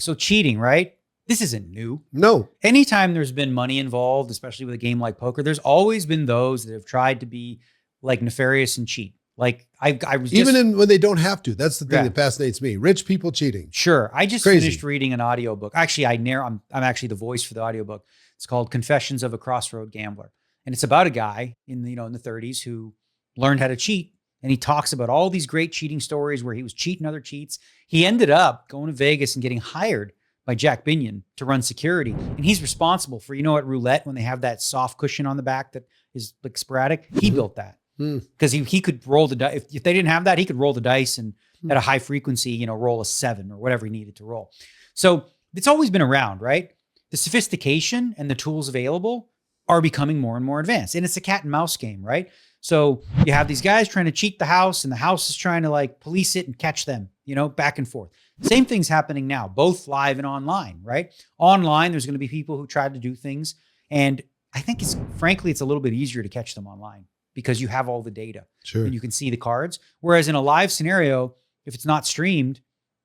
So cheating, right? This isn't new. No. Anytime there's been money involved, especially with a game like poker, there's always been those that have tried to be like nefarious and cheat. Like I was just, Even when they don't have to. That's the thing Yeah. that fascinates me. Rich people cheating. Sure. I just Crazy. finished reading an audiobook. Actually, I'm actually the voice for the audiobook. It's called Confessions of a Crossroad Gambler. And it's about a guy in the 30s who learned how to cheat. And he talks about all these great cheating stories where he was cheating other cheats. He ended up going to Vegas and getting hired by Jack Binion to run security. And he's responsible for, at roulette, when they have that soft cushion on the back that is like sporadic, he built that. Because he could roll the dice. If they didn't have that, he could roll the dice and at a high frequency, roll a 7 or whatever he needed to roll. So it's always been around, right? The sophistication and the tools available are becoming more and more advanced. And it's a cat and mouse game, right? So you have these guys trying to cheat the house, and the house is trying to like police it and catch them, back and forth. Same thing's happening now, both live and online, right? Online, there's going to be people who try to do things. And I think frankly, it's a little bit easier to catch them online because you have all the data. Sure. And you can see the cards. Whereas in a live scenario, if it's not streamed,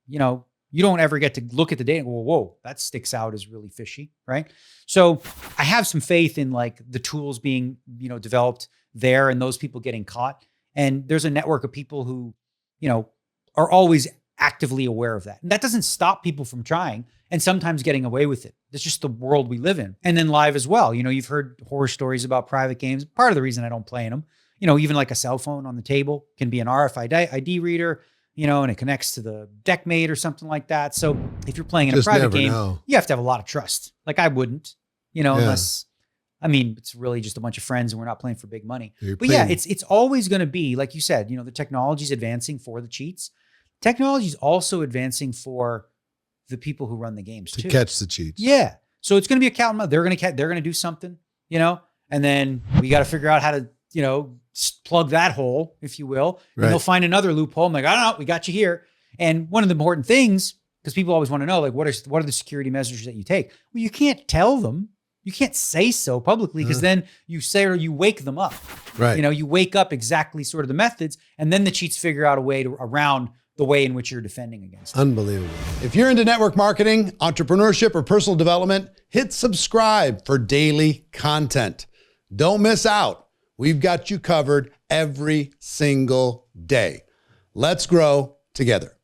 you don't ever get to look at the data and go, whoa, that sticks out as really fishy, right? So I have some faith in like the tools being, developed there and those people getting caught. And there's a network of people who, are always actively aware of that. And that doesn't stop people from trying and sometimes getting away with it. That's just the world we live in. And then live as well. You've heard horror stories about private games. Part of the reason I don't play in them, even like a cell phone on the table can be an RFID reader, and it connects to the deckmate or something like that. So if you're playing in a private game, you have to have a lot of trust. Like I wouldn't, unless, it's really just a bunch of friends and we're not playing for big money. But yeah, it's always going to be, like you said, the technology is advancing for the cheats. Technology is also advancing for the people who run the games too. To catch the cheats. Yeah. So it's going to be a cat and mouse. They're going to do something, and then we got to figure out how to, plug that hole, if you will. And they'll find another loophole. I'm like, I don't know, we got you here. And one of the important things, because people always want to know, like, what are the security measures that you take? Well, you can't tell them. You can't say so publicly because then you say, or you wake them up. Right. You wake up exactly sort of the methods, and then the cheats figure out a way around the way in which you're defending against it. Unbelievable. If you're into network marketing, entrepreneurship, or personal development, hit subscribe for daily content. Don't miss out. We've got you covered every single day. Let's grow together.